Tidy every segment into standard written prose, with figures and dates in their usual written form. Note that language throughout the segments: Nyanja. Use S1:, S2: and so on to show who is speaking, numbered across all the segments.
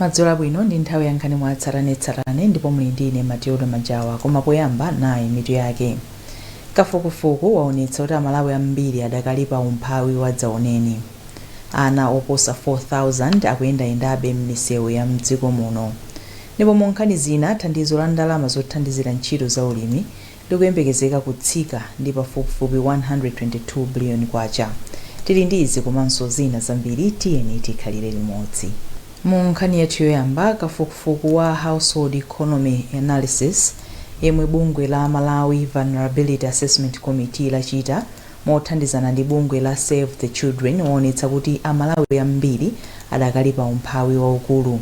S1: Madzulo abwino ndi nthawi yankhani mwatsatanetsatane ndipo muli ndine Matilda Majawa koma poyamba nayi mitu yake. Kafukufuku waonetsa kuti Amalawi ambiri adakali pa umphawi wa dzaoneni. Ana oposa 4,000 akuyendayendabe m'misewu ya mdziko muno. Ndipo mu nkhani zina thandizo la ndalama zothandizira ntchito za ulimi likuyembekezeka kutsika ndi pafupifupi 122 biliyoni kwacha. Tili ndi izi komanso zina zambiri tiyeni tikhalire limodzi. Mu nkhani yathu yoyamba kafukufuku wa Household Economy Analysis yemwe bungwe la Malawi Vulnerability Assessment Committee lachita mothandizana ndi bungwe la Save the Children waonetsa kuti Amalawi ambiri adakali pa umphawi waukulu.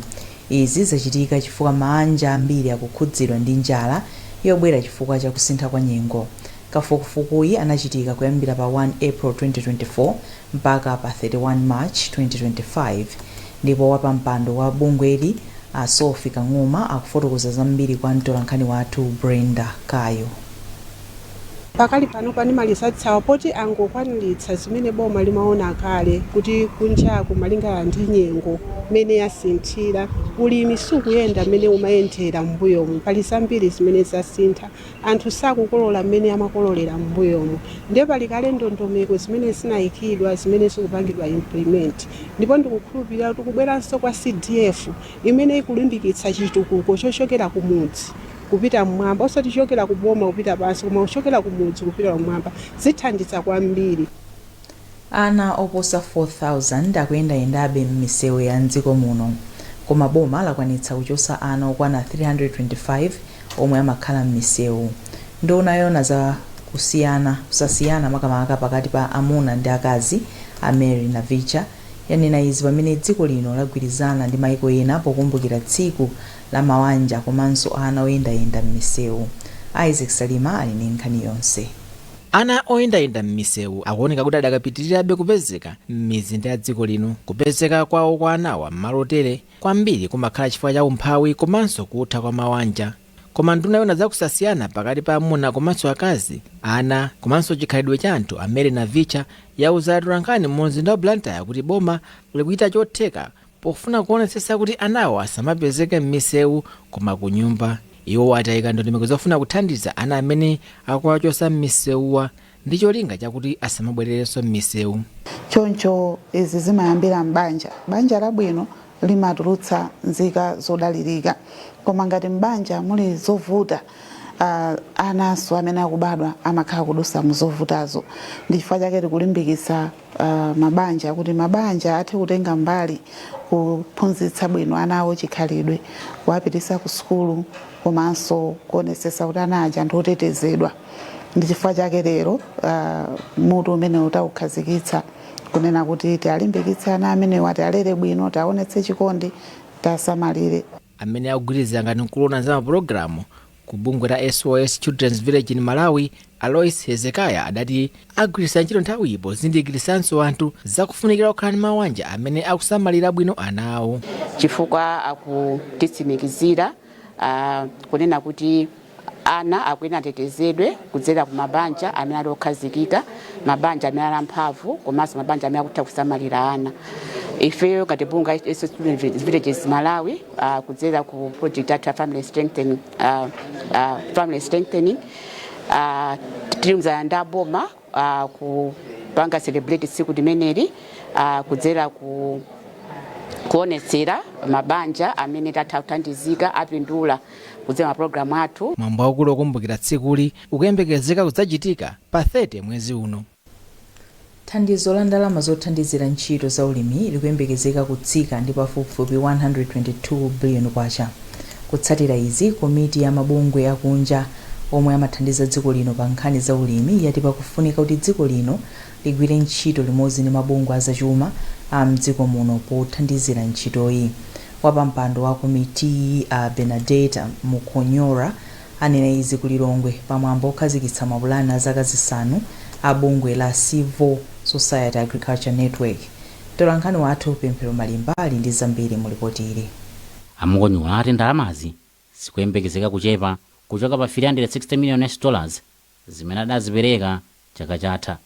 S1: Izi zachitika chifukwa mabanja ambiri akukhudzidwa ndi njala yobwera chifukwa cha kusintha kwa nyengo. Kafukufukuyi anachitika kuyambira pa 1 April 2024 mpaka pa 31 March 2025. Ndipo wapampando wa bungweli Sophie Kang'uma akufotokoza zambiri kwa mtolankhani wathu Brenda Kayo.
S2: Pakali pano panimalizatsawa poti angokwaniritsa zimene boma limaona kale kuti kunjaku malingana ndi nyengo mene yasinthira ulimi sukuyenda mene umayendera m'mbuyomu. Pali zambiri zimene zasintha anthu sakukolola mene amakololera m'mbuyomu. Ndiye pali kale ndondomeko zimene zinayikidwa zimene zikupangidwa implement. Ndipo ndikukhulupirira kuti kubweranso kwa CDF imene ikulimbikitsa chitukuko chochokera kumudzi kupita mmwamba osati chokera kuboma kupita pansi koma kuchokera kumudzi kupita mmwamba zithandiza kwambiri.
S1: Ana oposa 4,000 akuyendayendabe m'misewu ya mdziko muno koma boma lakwanitsa kuchosa ana okwana 325 omwe amakhala m'misewu. Nduna yona za kusasiyana makamaka pakati pa amuna ndi akazi Mary Navicha yanena izi pamene dziko lino lagwirizana ndi maiko ena pokumbukira tsiku la mabanja komanso ana oyendayenda m'misewu. Isaac Salima ali ndi nkhani yonse.
S3: Ana oyendayenda m'misewu akuoneka kuti adakapitirirabe kupezeka m'mizinda ya dziko lino. Kupezeka kwawo kwa anawa m'malotere kwambiri kumakhala chifukwa cha umphawi komanso kutha kwa mabanja. Koma nduna yona zakusasiyana pakati pa amuna komanso akazi, ana komanso chikhalidwe cha anthu Mary Navicha yauza atolankhani mumzinda wa Blantyre kuti boma likuita chotheka pofuna kuonetsetsa kuti anawo asamapezeke m'misewu koma ku nyumba. Iwo atayika ndondomeko zofuna kuthandiza ana amene akuwachosa m'misewuwa ndi cholinga chakuti asamabwererenso m'misewu.
S4: Choncho izi zimayambira m'banja. Banja labwino limatulutsa nzika zodalirika. Koma ngati m'banja muli zovuta anaso amene akubadwa amakhala kudusa muzovutazo. Ndi chifukwa chake tikulimbikitsa mabanja kuti mabanja athe kutenga mbali kuphunzitsa bwino ana awo chikhalidwe, kuwapititsa ku sukulu komanso kuonetsetsa kuti ana aja ndi otetezedwa. Ndi chifukwa chake lero mutu umene utaukhazikitsa kunena kuti tialimbikitse ana amene tialere bwino, taonetse chikondi, tasamalire.
S3: Amene akugwirizira ngati nkulona za mapulogalamu ku bungwe la SOS Children's Village in Malawi, Alois Hezekiah adati agwiritsa ntchito nthawi pozindikirisanso anthu zakufunikira kukhala ndi mabanja amene akusamalira bwino ana awo.
S5: Chifukwa akutitsimikizira kunena kuti ana akuyenera atetezedwe kudzera ku mabanja amene ali okhazikika, mabanja amene ali amphamvu komanso mabanja amene akutha kusamalira ana. Ifeyo ngati bungwe la SOS Children's Villages Malawi kudzera ku project ya family strengthening tilimza nda boma kupanga celebrate tsiku limeneli kudzera kuonetsera mabanja amene tatha kuthandizika apindula kudzera mapulogalamu athu.
S3: Mwambo waukulu wokumbukira tsikuli ukuyembekezeka kudzachitika pa 30 mwezi uno.
S1: Thandizo la ndalama zothandizira ntchito za ulimi likuyembekezeka kutsika ndi pafupifupi 122 biliyoni kwacha. Kutsatira izi, komiti ya mabungwe akunja omwe amathandiza dziko lino pa nkhani za ulimi yati pakufunika kuti dziko lino ligwire ntchito limodzi ndi mabungwe azachuma a mdziko muno pothandizira ntchitoyi. Wapampando wa komiti Benedetta Mukonyora anena izi ku Lilongwe pamwambo okhazikitsa mapulani a zaka zisanu a bungwe la Civil Society Agriculture Network. Mtolankhani wathu Pemphero Malimba ali ndi zambiri mu ripoti ili.
S6: Amukonyora ati ndalamazi zikuyembekezeka kuchepa kuchoka pa $360 million zimene adazipereka chaka chatha.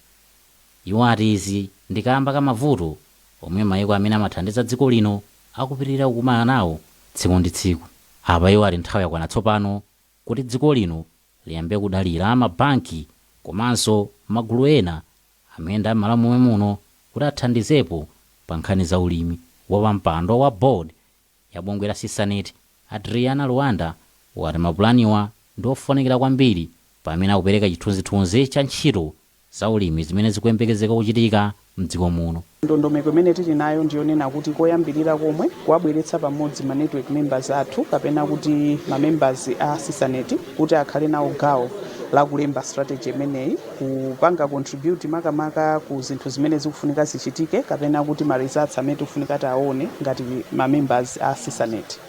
S6: Iwo ati izi ndi kamba ka mavuto omwe maiko amene amathandiza dziko lino akupitirira kukumana nawo tsiku ndi tsiku. Apa iwo ali nthawi yakwana tsopano kuti dziko lino liyambe kudalira mabanki komanso magulu ena amene amala momwe muno kuti athandizepo pa nkhani za ulimi. Wapampando wa board ya bungwe la Sesanet Adriana Luanda wati mapulaniwa ndi ofunikira kwambiri pamene akupereka chithunzithunzi cha ntchito za ulimi zimene zikuyembekezeka kuchitika mdziko muno.
S7: Ndondomeko imene tili nayo ndiyonena kuti koyambirira komwe kuwabweretsa pamodzi ma network members athu kapena kuti ma members a Sesanet kuti akhale nawo gawo la kulemba strategy imeneyi kupanga contribute makamaka ku zinthu zimene zikufunika zichitike kapena kuti ma results amene tikufunika taone ngati ma members a Sesanet.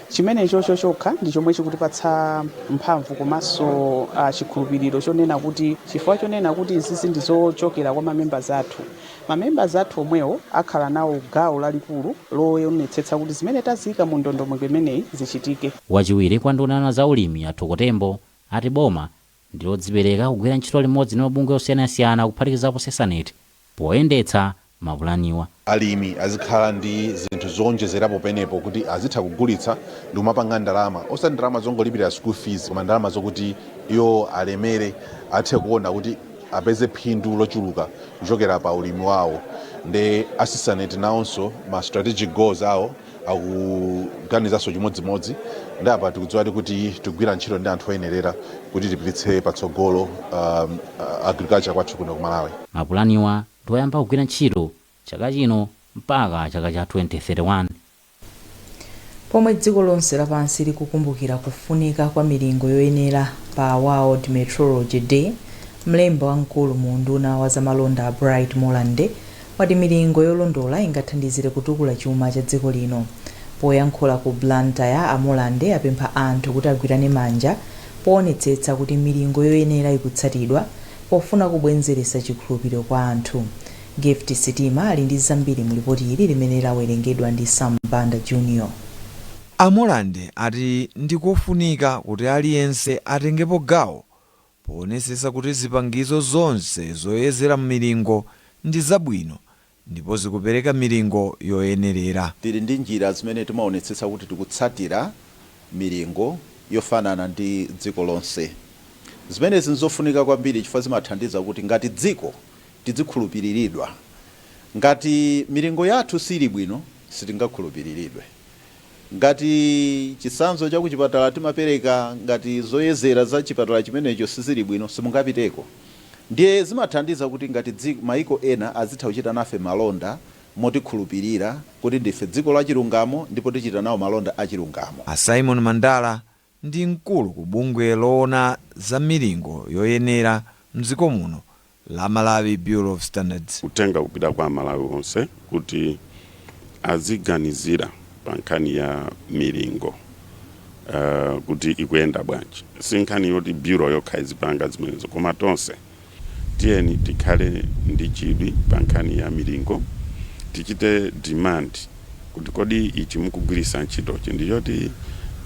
S7: Chimene chocho chokha ndi chomwe chikutipatsa mphamvu komanso chikhulupiriro chonena kuti chifukwa chonena kuti izizi ndizochokera kwa mamembers athu. Mamembers athu omwewo akhala nawo gawo lalikulu loyonetsetsa kuti zimene taziyika mu ndondomeko imeneyi zichitike.
S6: Wachiwiri kwa nduna za ulimi athu Kotembo ati boma ndilodzipereka kugwira ntchito limodzi ndi mabungwe osiyanasiyana kuphatikizapo Sesanet poyendetsa mapulaniwa.
S8: Alimi azikhala ndi zinthu zonjezerapo penepo kuti azitha kugulitsa ndi kumapanga ndalama, osati ndalama zongolipira school fees koma ndalama zokuti iyo alemere athe kuona kuti apeze phindu lochuluka kuchokera pa ulimi wawo. Ndi Sesanet nawonso ma strategic goals awo akuganizanso chimodzimodzi ndi apa tikudziwa kuti tigwira ntchito ndi anthu oyenerera kuti tipititse patsogolo agriculture kwathu kuno ku Malawi.
S6: Mapulaniwa ndoyamba kugwira ntchito chaka chino mpaka chaka cha 2031.
S1: Pomwe dziko lonse lapansi likukumbukira kufunika kwa milingo yoyenera pa World Meteorology Day, mlembi wamkulu mu nduna wa zamalonda Bright Molande wati milingo yolondola ingathandizire kutukula chuma cha dziko lino. Poyankhula ku Blantyre, Molande apempha anthu kuti agwirane manja poonetsetsa kuti milingo yoyenera ikutsatidwa pofuna kubwenzeresa chikhulupiriro kwa anthu. Gift Sitima ali ndi zambiri mu ripoti ili limene lawerengedwa ndi Sam Banda Junior.
S9: Molande ati ndikofunika kuti aliyense atengepo gawo poonetsetsa kuti zipangizo zonse zoyezera milingo ndi zabwino ndipo zikupereka milingo yoyenerera.
S10: Tili ndi njira zimene timaonetsetsa kuti tikutsatira milingo yofanana ndi dziko lonse. Zimene zinzofunika kwambiri chifukwa zimathandiza kuti ngati dziko tidzikhulupiriridwa, ngati milingo yathu sili bwino sitingakhulupiriridwe. Ngati chisanzo cha kuchipatala timapereka ngati zoyezera za chipatala chimenecho sizili bwino simungapiteko. Ndiye zimathandiza kuti ngati maiko ena azitha kuchita nafe malonda motikhulupirira kuti ndife dziko la chilungamo ndipo tichita nawo malonda a chilungamo.
S9: Simon Mandala ndi mkulu ku bungwe loona za milingo yoyenera mdziko muno la Malawi Bureau of Standards.
S11: Kutenga kupita kwa Malawi onse kuti aziganizira pa nkhani ya milingo kuti ikuyenda bwanji. Sinkhani yoti bureau yokha izipanga zimenezo koma tonse tiyeni tikhale ndi chidwi pa nkhani ya milingo, tichite demand kuti kodi ichi mukugwirisa ntchitochi ndichoti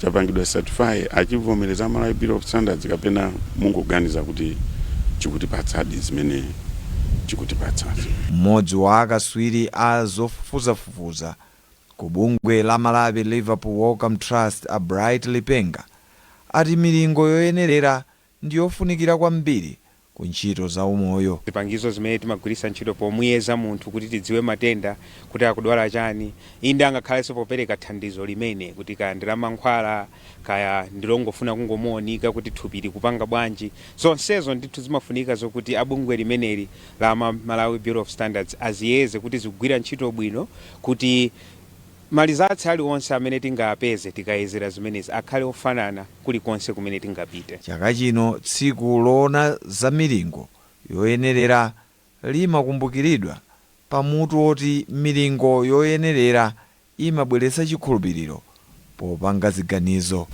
S11: chapangidwa certify achivomereza Malawi Bureau of Standards kapena munguganiza kuti chikutipatsadi zimene chikutipatsazi.
S9: Mmodzi wa akaswiri a zofufuzafufuza ku bungwe la Malawi Liverpool Wellcome Trust a Bright Lipenga ati milingo yoyenerera ndiyofunikira kwambiri ku ntchito za umoyo.
S12: Zipangizo zimene timagwirisa ntchito pomuyeza munthu kuti tidziwe matenda kuti akudwala chani, inde angakhalenso popereka thandizo limene kuti kaya ndila mankhwala kaya ndilongofuna kungomuonika kuti thupi likupanga bwanji. Zonsezo ndithu zimafunika zokuti abungwe limeneli la Malawi Bureau of Standards aziyeze kuti zikugwira ntchito bwino kuti malizatsi aliwonse amene tingapeze tikayezera zimenezi akhale ofanana kulikonse kumene tingapite.
S9: Chaka chino tsiku loona za milingo yoyenerera limakumbukiridwa pamutu oti milingo yoyenerera imabweretsa chikhulupiriro popanga ziganizo.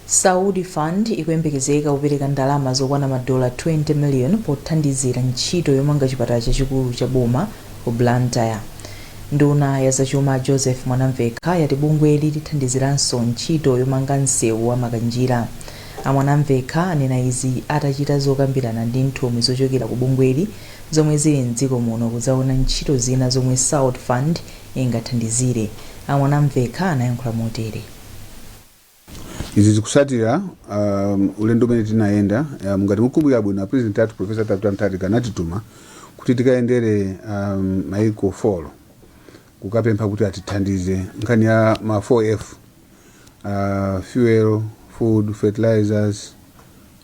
S1: Saudi Fund ikuyembekezeka kupereka ndalama zokwana madola 20 million pothandizira ntchito yomanga chipatala chachikulu cha boma ku Blantyre. Nduna ya zachuma Joseph Mwanamveka yati bungweli lithandiziranso ntchito yomanga msewu wa makanjira. Mwanamveka anena izi atachita zokambirana ndi nthumwi zochokera ku bungweli zomwe zili mdziko muno kudzaona ntchito zina zomwe Saudi Fund ingathandizire. Amwanamveka anayankhula motere.
S13: Izi zikusatira ulendo umene tinayenda ngati mukumbukira bwino president athu Professor Tabita Mutharika anatituma kuti tikayendere maiko 4 kukapempha kuti atithandize nkhani ya ma 4F, fuel, food, fertilizers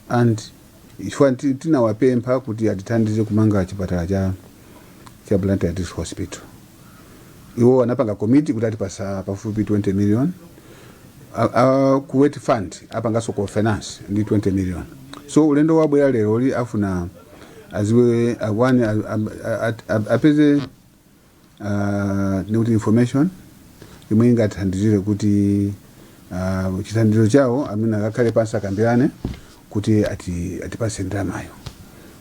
S13: and ifwa tinawapempha kuti atithandize kumanga chipatala cha Blantyre District Hospital. Iwo anapanga committee kuti atipasa pafupi 20 million. Kuwait fund apangaso ko finance ndi 20 million. So ulendo wabwera lero li afuna aziwe apeze new information imwe ingathandizire kuti chithandizo chawo amene akakhale pansi akambirane kuti atipase ndalamayo.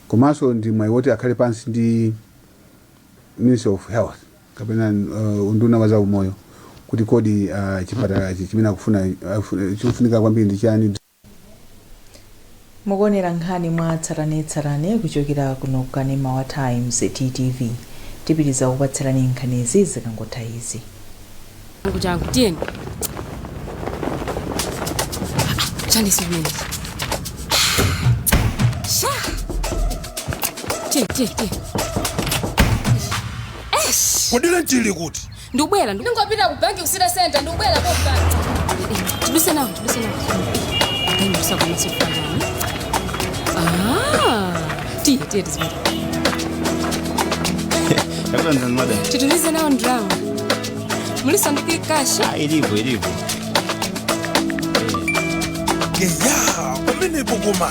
S13: Komanso ndi mwayi woti akhale pansi ndi Ministry of Health kapena unduna wa zaumoyo kuti kodi chipatala chimene chikufunika kwambiri ndi chani.
S1: Mukuonera nkhani mwa tsatanetsatane kuchokera kuno kukanema wa Times TTV. Tipitiriza kupatsirani nkhanizi zikangotha izi.
S14: Kujangu tieni. Chani sibini. Sha. Tie.
S15: Kodila ntili kuti.
S14: Ndubwela ndingopita ku bank usira center ndubwela ko bank. Tubise nawo. Ndini usaka masifanya. Tie tizima.
S15: Yakanda madam.
S14: Titulize nawo ndrangu. Mulisanduki cash.
S15: Ilivo. Yeah, kumene bukuma.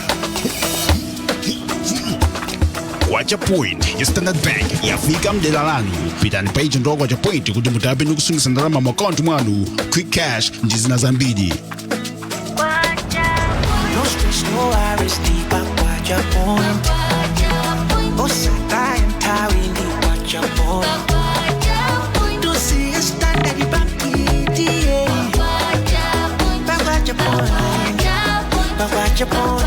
S15: Wacha point ya Standard Bank yafika mdela lanu. Pitani page ndogo wacha point kuti mutabe nukusungisa ndalama mu account mwanu. Quick cash njizina zambiri.
S16: No stress, no worries, deep up, watch your point. Osaka and Tawi, deep watch your point. Do see a Standard Bank, back watch your point. Back watch your point.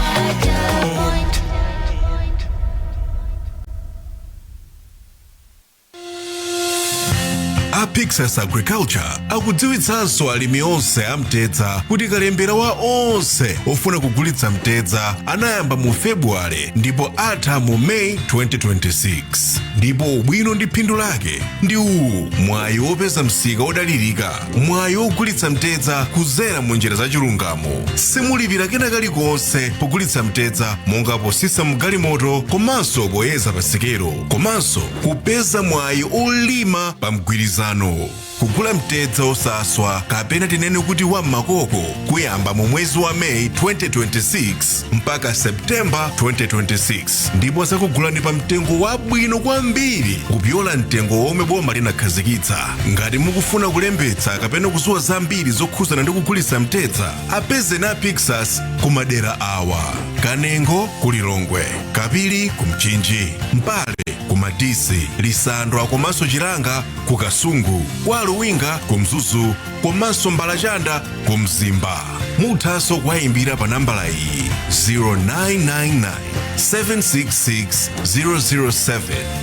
S15: Pixas Agriculture akudziwitsanso alimi onse amtedza kuti kalembera wa onse ofuna kugulitsa mtedza anayamba mu February ndipo atha mu May 2026. Ndipo ubwino ndi phindu lake ndi uwu: mwayi wopeza msika odalirika, mwayi wogulitsa mtedza kudzera mu njira za chilungamo, simulipira kena kalikonse pogulitsa mtedza monga posisa mgalimoto komanso poyeza pasikelo, komanso kupeza mwayi olima pa mgwirizano. Kugula mtedza osaswa kapena tinene kuti wa makoko kuyamba mu mwezi wa May 2026 mpaka September 2026, ndipo zakugulani pa mtengo wabwino kwambiri kupyola mtengo omwe boma linakhazikitsa. Ngati mukufuna kulembetsa kapena kudziwa zambiri zokhuzana ndi kugulitsa mtedza, apeze na Pixas kumadera awa: Kanengo ku Lilongwe, Kapili ku Mchinji, Mpale ku Matisi, Lisandwa komanso Chilanga ku Kasungu, kwa Luwinga ku Mzuzu komanso Mbalachanda ku Mzimba. Muthanso kuwayimbira pa nambala iyi 0999 766 007.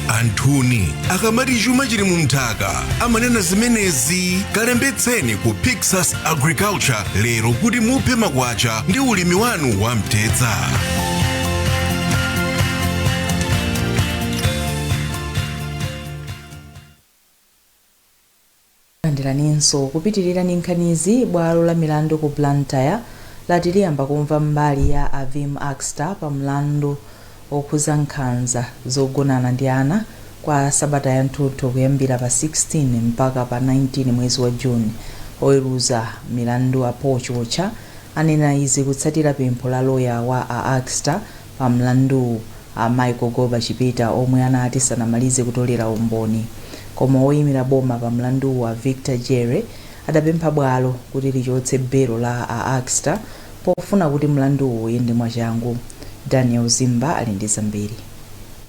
S15: Anthuni akamati chuma chili mu mthaka amanena zimenezi. Kalembetseni ku Pixas Agriculture lero kuti muphe makwacha ndi ulimi wanu wa mtedza.
S1: Landiraninso kupitirira ndi nkhanizi. Bwalo la milandu ku Blantyre lati liyamba kumva mbali ya Avim Axter pa mlandu okhuza nkhanza zogonana ndi ana kwa sabata ya mthutho kuyambira pa 16 mpaka pa 19 mwezi wa Juni. Oweruza milandu Paul Chiwotcha anena izi kutsatira pempho la loya wa Axter pa mlandu Michael Goba Chipita omwe anati sanamalize kutolera umboni. Koma oyimira boma pa mlandu wa Victor Jere adapempha bwalo kuti lichotse belo la Axter pofuna kuti mlandu uyende mwachangu. Daniel Zimba ali ndi zambiri.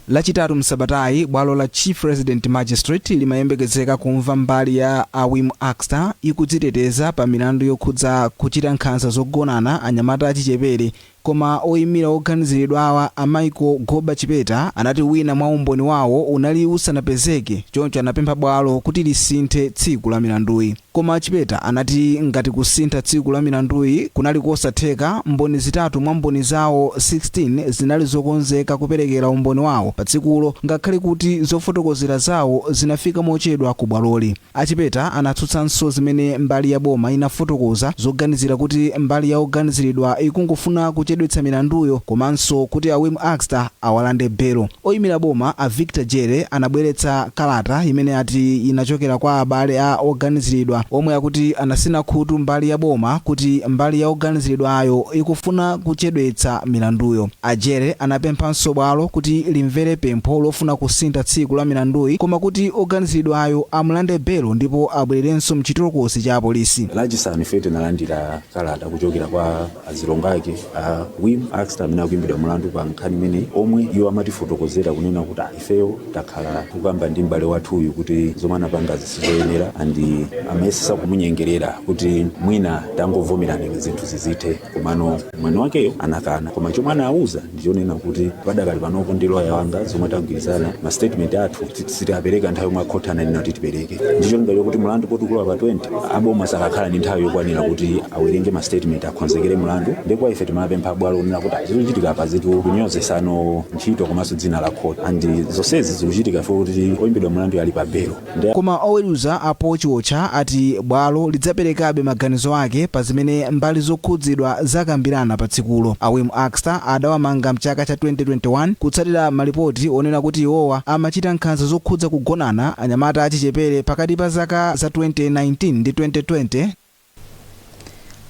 S17: Lachitatu msabatayi bwalo la Chief Resident Magistrate limayembekezeka kumva mbali ya Avim Axter ikudziteteza pa milandu yokhudza kuchita nkhanza zogonana anyamata achichepere koma oyimira oganiziridwa awa a Michael Goba Chipeta anati wina mwa umboni wawo unali usanapezeke, choncho anapempha bwalo kuti lisinthe tsiku la milanduyi. Koma Chipeta anati ngati kusintha tsiku la milanduyi kunali kosatheka, mboni zitatu mwa mboni zawo 16 zinali zokonzeka kuperekera umboni wawo pa tsikulo, ngakhale kuti zofotokozera zawo zinafika mochedwa ku bwaloli. Achipeta anatsutsanso zimene mbali ya boma inafotokoza zoganizira kuti mbali ya oganiziridwa ikungofuna kuchedwetsa milanduyo, komanso kuti a Wim Axter awalande belo. Oyimira boma a Victor Jere anabweretsa kalata imene ati inachokera kwa abale a oganiziridwa omwe akuti anasina khutu mbali ya boma kuti mbali ya oganiziridwa ayo ikufuna kuchedwetsa milanduyo. Ajere anapemphanso bwalo kuti limvere pempho lofuna kusintha tsiku la milanduyi, koma kuti oganiziridwa ayo amulande belo ndipo abwererenso mchitolokosi cha polisi.
S18: Lachisanu fete nalandira kalata kuchokera kwa azilongo ake a Wim Axter amene akuimbidwa mulandu pa nkhani imene omwe iwo amatifotokozera kunena kuti ifeyo takhala kukamba ndi m'bale wathuyu kuti zomwe anapanga zisizoyenera andi amayesesa kumunyengerera kuti mwina tangovomerani zinthu zizithe, komano mwene wakeyo anakana. Koma chomwe anawuza ndichonena kuti padakali panopo ndi loya wanga zomwe tagwirizana ma statement athu sitiapereka nthawi yomwe khoti ananena kuti tipereke. Ndicho lingaliro kuti mulandu potukula pa 20 aboma sakakhala ndi nthawi yokwanira kuti awerenge ma statement akonzekere mulandu, ndipo ife timapempha bwalo kunena kuti zikuchitika pa zitu kunyozesano ntchito komanso dzina la khoti, andi zonsezi zikuchitika kuti oyimbidwa mulandu ali pa belo.
S17: Koma oweruza apo chiwocha ati bwalo lidzaperekabe maganizo ake pa zimene mbali zokhudzidwa zakambirana pa tsikulo. A Wim Axter adawamanga mchaka cha 2021 kutsatira malipoti onena kuti iwowa amachita nkhanza zokhudza kugonana anyamata achichepere pakati pa zaka za 2019 ndi 2020.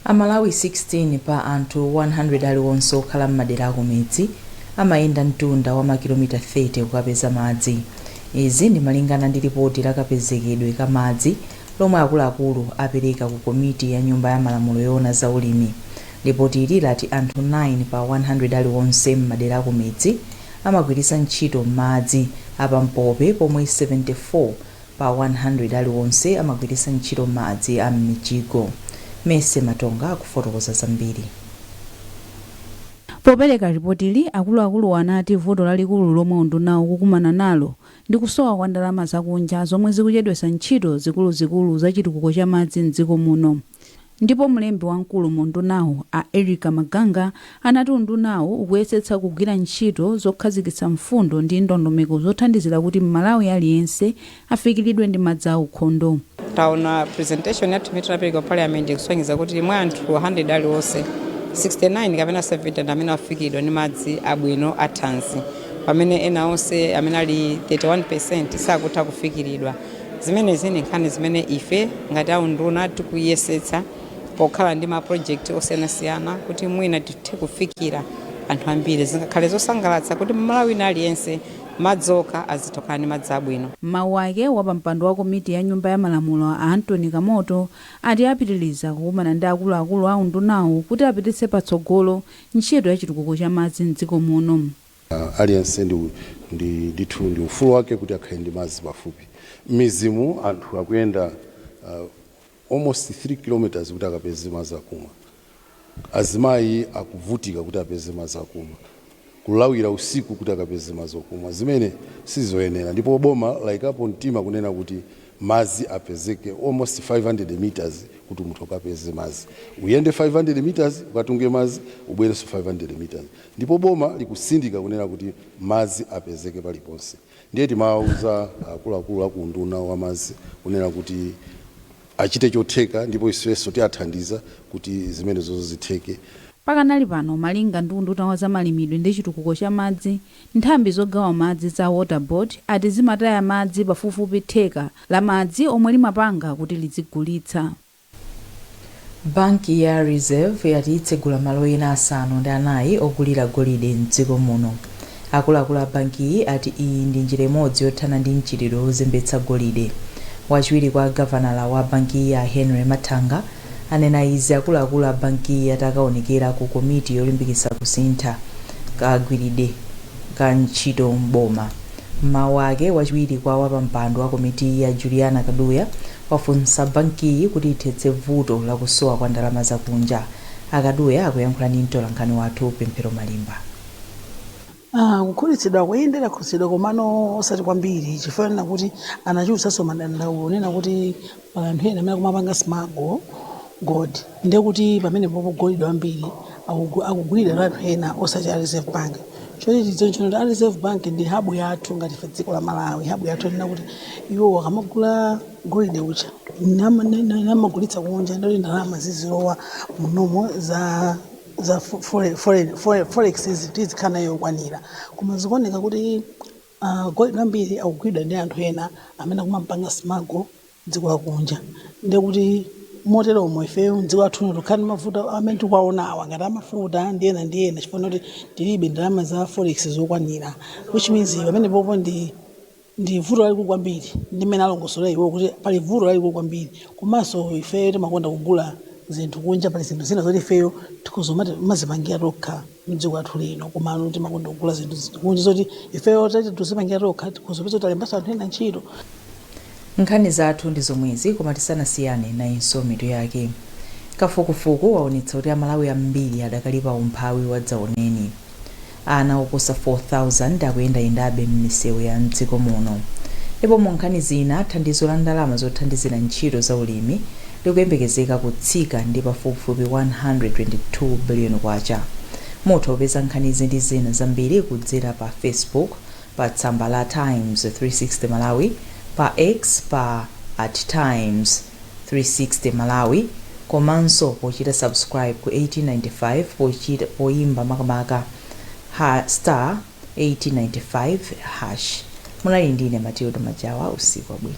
S1: Amalawi 16 pa anthu 100 aliwonse okhala m'madera akumidzi amayenda mtunda wa makilomita 30 kukapeza madzi. Izi ndi malingana ndi ripoti la kapezekedwe ka madzi lomwe akuluakulu apereka ku komiti ya nyumba ya malamulo yoona za ulimi. Ripoti ili lati anthu 9 pa 100 aliwonse m'madera akumidzi amagwiritsa ntchito madzi apampope, pomwe 74 pa 100 aliwonse amagwiritsa ntchito madzi a m'mijigo. Mese Matonga akufotokoza zambiri.
S19: Popereka ripotili akuluakulu anati vuto lalikulu lomwe unduna ukukumana nalo ndi kusowa kwa ndalama zakunja zomwe zikuchedwetsa ntchito zikuluzikulu za chitukuko cha madzi m'dziko muno. Ndipo mlembi wamkulu mu undunawo a Erica Maganga anati undunawo ukuyesetsa kugwira ntchito zokhazikitsa mfundo ndi ndondomeko zothandizira kuti Malawi aliyense afikiridwe ndi madzi aukhondo.
S20: Taona presentation yathu imene tinapereka pa parliament kusonyeza kuti mwa anthu 100 aliwonse 69 kapena 70 amene afikidwa ndi madzi abwino athanzi, pamene ena onse amene ali 31% sakutha kufikiridwa. Zimenezi ndi nkhani zimene ife ngati aunduna tikuyesetsa pokhala ndi ma project osiyanasiyana kuti mwina tithe kufikira anthu ambiri, zingakhale zosangalatsa kuti Malawi aliyense madzoka azitokana ndi madzi abwino.
S19: Mawu ake wapampando wa komiti ya nyumba ya malamulo a Anthony Kamoto ati apitiliza kukumana ndi akuluakulu a undunawo kuti apititse patsogolo ntchito ya chitukuko cha madzi m'dziko muno.
S21: Aliyense ndi ufulu wake kuti akhale ndi madzi pafupi. Mizimu anthu akuyenda almost 3 kilometers kuti akapeze madzi akumwa. Azimayi akuvutika kuti apeze madzi akumwa. Kulawira usiku kuti akapeze madzi akumwa. Zimene sizoyenera, ndipo boma layikapo mtima kunena kuti madzi apezeke almost 500 meters kuti munthu akapeze madzi. Uyende 500 meters ukatunge madzi, ubwerenso 500 meters. Ndipo boma likusindika kunena kuti madzi apezeke paliponse. Ndiye timawuza akuluakulu aku unduna wa madzi kunena kuti achite chotheka, ndipo ifenso tiathandiza kuti zimene zozitheke.
S19: Pakanali pano malinga ndi unduna wa zamalimidwe ndi chitukuko cha madzi, nthambi zogawa madzi za water board ati zimataya madzi pafupifupi theka la madzi omwe limapanga kuti lizigulitsa.
S1: Banki ya Reserve yati itsegula malo ena asanu ndi anayi ogulira golide m'dziko muno. Akuluakulu a bankiyi ati iyi ndi njira imodzi yothana ndi mchitidwe wozembetsa golide. Wachiwiri kwa gavanala wa bankiyi ya Henry Matanga anena izi akuluakulu a bankiyi atakaonekera ku komiti yolimbikitsa kusintha kagwiridwe ka ntchito m'boma. Mawu ake wachiwiri kwa wapampando wa komiti ya Juliana Kaduya wafunsa bankiyi kuti ithetse vuto la kusowa kwa ndalama zakunja. akaduya akuyankhula ndi mtolankhani wathu Pemphero Malimba.
S2: Kukhulitsidwa kuyendera kukhulitsidwa komano osati kwambiri chifukwa kuti anachulutsanso madandaulo nena kuti anthu ena amene kumapanga smago gold ndiye kuti pamene popo golide ambiri akugulira anthu ena osati a Reserve Bank. Choncho a Reserve Bank ndi habu yathu ngati ife dziko la Malawi. Habu yathu nena kuti iwo akamagula golide ucha namagulitsa kunja ndoti ndalama zizilowa munomo za forex zizikhala yokwanira koma zikuoneka kuti golide ambiri akugulidwa ndi anthu ena amene kumapanga smago dziko la kunja ndiye kuti moteromo ifeyo dziko lathu likhale mafuta amene tikuwaonawa ngati amafuta ndi ena chifukwa kuti tilibe ndalama za forex zokwanira, which means pamene popo ndi vuto lalikulu kwambiri ndi mmene alongosola iwo kuti pali vuto lalikulu kwambiri. Komanso ifeyo timakonda kugula zinthu kunja, pali zinthu zina zoti ifeyo timazipangira tokha mdziko lathu lino, komano timakonda kugula zinthu kunja zoti ifeyo tizipangira tokha tikuzopeza kuti alembaso anthu ena ntchito.
S1: Nkhani zathu ndi zomwezi, koma tisanasiyane nayinso mitu yake. Kafukufuku waonetsa kuti amalawi ambiri adakali pa umphawi wa dzaoneni. Ana oposa 4,000 akuyendayendabe m'misewu ya mdziko muno. Ndipo mu nkhani zina thandizo la ndalama zothandizira ntchito za ulimi likuyembekezeka kutsika ndi pafupifupi 122 billion kwacha. Mutha kupeza nkhani izi ndi zina zambiri kudzera pa Facebook pa tsamba la Times 360 Malawi, pa X pa @Times360 Malawi, komanso pochita subscribe ku 1895 poyimba makamaka *1895#. Munali ndine Matilda Majawa, usiku wabwino.